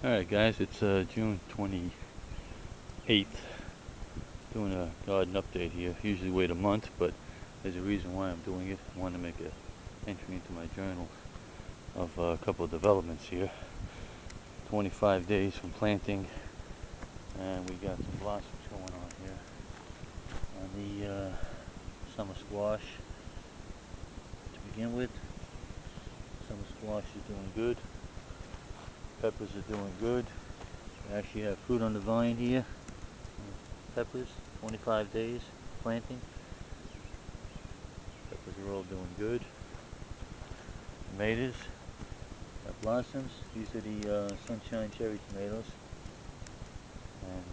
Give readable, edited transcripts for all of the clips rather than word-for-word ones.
Alright guys, it's June 28th. Doing a garden update here. Usually wait a month, but there's a reason why I'm doing it. I want to make an entry into my journal of a couple of developments here. 25 days from planting, and we got some blossoms going on here. On the summer squash to begin with. Summer squash is doing good. Peppers are doing good. We actually have fruit on the vine here. Peppers, 25 days planting. Peppers are all doing good. Tomatoes got blossoms. These are the sunshine cherry tomatoes,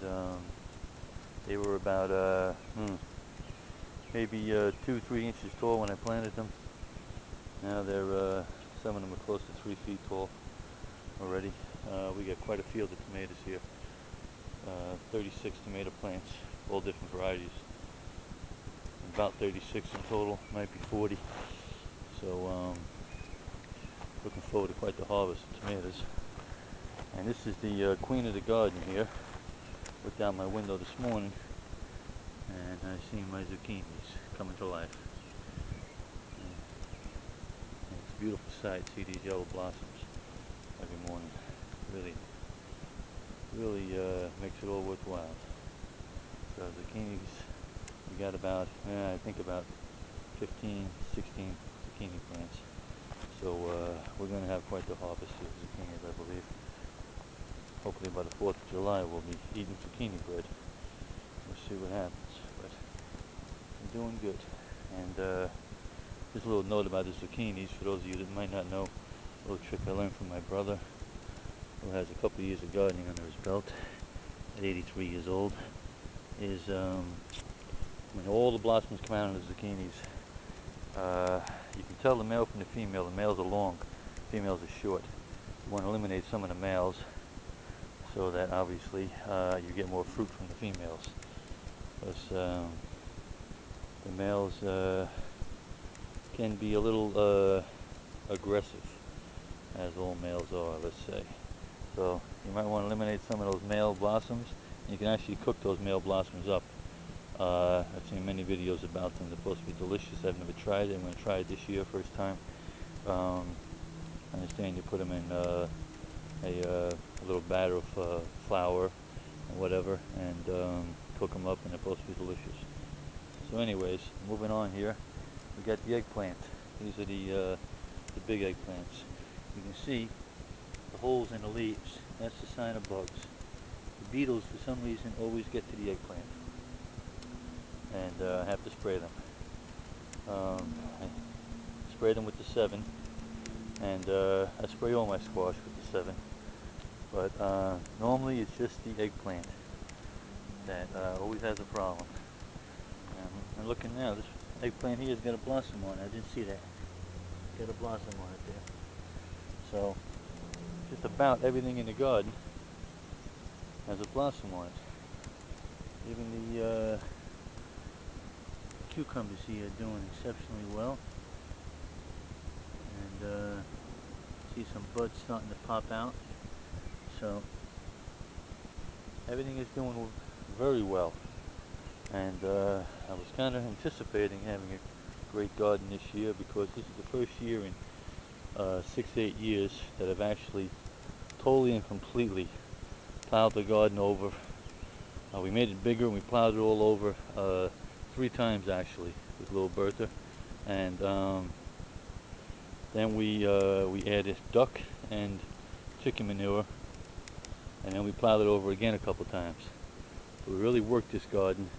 and they were about maybe 2-3 inches tall when I planted them. Now they're some of them are close to 3 feet tall already. We got quite a field of tomatoes here. 36 tomato plants, all different varieties. About 36 in total, might be 40. So looking forward to quite the harvest of tomatoes. And this is the queen of the garden here. Looked out my window this morning and I seen my zucchinis coming to life. And it's a beautiful sight to see these yellow blossoms every morning. Really makes it all worthwhile. So zucchinis, we got about, I think about 15, 16 zucchini plants. So we're going to have quite the harvest of zucchinis, I believe. Hopefully by the 4th of July we'll be eating zucchini bread. We'll see what happens. But we're doing good. And just a little note about the zucchinis, for those of you that might not know, a little trick I learned from my brother, who has a couple of years of gardening under his belt, at 83 years old, is when all the blossoms come out on the zucchinis, you can tell the male from the female. The males are long, females are short. You want to eliminate some of the males so that obviously you get more fruit from the females. Because the males can be a little aggressive, as all males are, let's say. So you might want to eliminate some of those male blossoms. You can actually cook those male blossoms up. I've seen many videos about them. They're supposed to be delicious. I've never tried it. I'm going to try it this year, first time. I understand you put them in a little batter of flour and whatever, and cook them up, and they're supposed to be delicious. So anyways, moving on here, we got the eggplant. These are the big eggplants. You can see the holes in the leaves. That's the sign of bugs. The beetles, for some reason, always get to the eggplant, and I have to spray them. I spray them with the 7, and I spray all my squash with the 7. But normally it's just the eggplant that always has a problem. I'm looking now. This eggplant here has got a blossom on it. I didn't see that. Got a blossom on it there. So just about everything in the garden has a blossom on it. Even the cucumbers here are doing exceptionally well. And see some buds starting to pop out. So everything is doing very well. And I was kind of anticipating having a great garden this year, because this is the first year in 6-8 years that I've actually totally and completely plowed the garden over. We made it bigger and we plowed it all over 3 times actually with little Bertha, and then we added duck and chicken manure, and then we plowed it over again a couple times. So we really worked this garden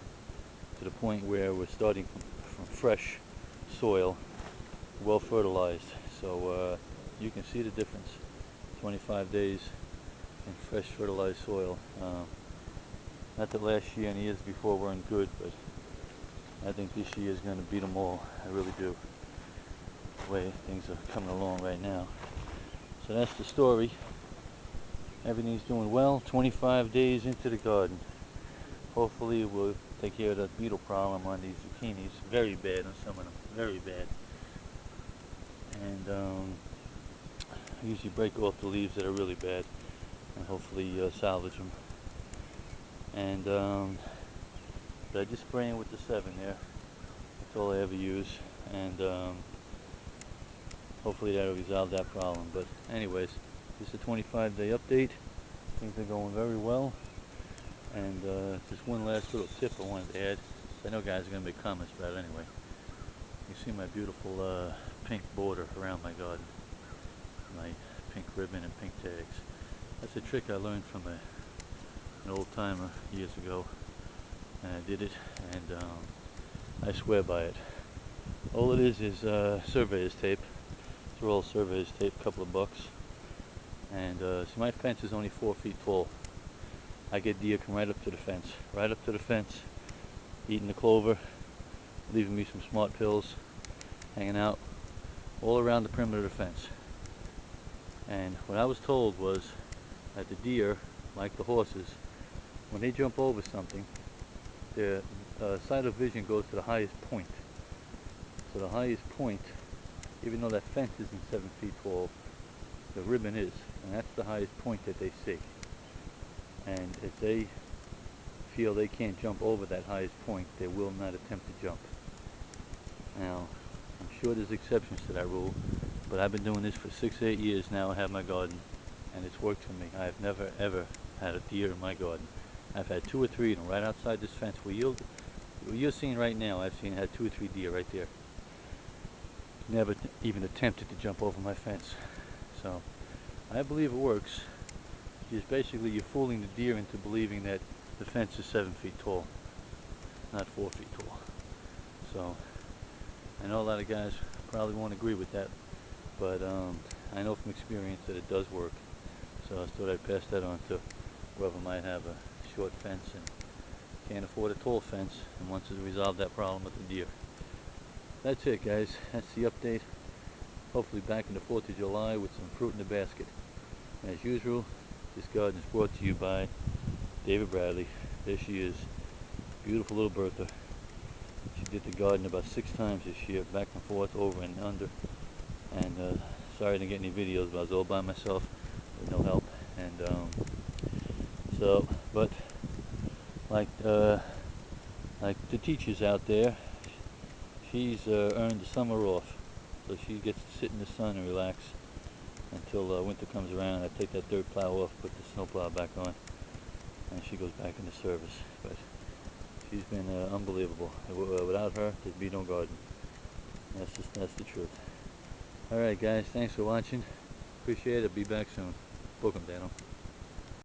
to the point where we're starting from fresh soil, well fertilized. So you can see the difference. 25 days in fresh fertilized soil. Not that last year and the years before weren't good, but I think this year is going to beat them all. I really do. The way things are coming along right now. So that's the story. Everything's doing well. 25 days into the garden. Hopefully we'll take care of that beetle problem on these zucchinis. Very bad on some of them. Very bad. And I usually break off the leaves that are really bad. and hopefully salvage them. And but I just spray them with the 7 there. That's all I ever use, and hopefully that'll resolve that problem. But anyways, just a 25-day update. Things are going very well. And just one last little tip I wanted to add. I know guys are going to make comments about it anyway. You see my beautiful pink border around my garden. My pink ribbon and pink tags. That's a trick I learned from an old timer years ago. And I did it, and I swear by it. All it is surveyor's tape. It's a roll of surveyor's tape, a couple of bucks. And see, my fence is only 4 feet tall. I get deer come right up to the fence, eating the clover, leaving me some smart pills, hanging out all around the perimeter of the fence. And what I was told was that the deer, like the horses, when they jump over something, their sight of vision goes to the highest point. So the highest point, even though that fence isn't 7 feet tall, the ribbon is, and that's the highest point that they see. And if they feel they can't jump over that highest point, they will not attempt to jump. Now, I'm sure there's exceptions to that rule, but I've been doing this for 6 or 8 years now. I have my garden, and it's worked for me. I've never ever had a deer in my garden. I've had 2 or 3 of them right outside this fence where you're seeing right now. I've had 2 or 3 deer right there. Never even attempted to jump over my fence. So I believe it works. Just basically you're fooling the deer into believing that the fence is 7 feet tall, not 4 feet tall. So I know a lot of guys probably won't agree with that, but I know from experience that it does work. So I thought I'd pass that on to whoever might have a short fence and can't afford a tall fence and wants to resolve that problem with the deer. That's it, guys. That's the update. Hopefully back in the 4th of July with some fruit in the basket. As usual, this garden is brought to you by David Bradley. There she is. Beautiful little Bertha. She did the garden about 6 times this year, back and forth, over and under. And sorry I didn't get any videos, but I was all by myself with no help. And but like the teachers out there, she's earned the summer off, so she gets to sit in the sun and relax until winter comes around. I take that dirt plow off, put the snow plow back on, and she goes back into service. But she's been unbelievable. Without her, there'd be no garden. That's the truth. All right, guys, thanks for watching. Appreciate it. Be back soon. Welcome, Dano.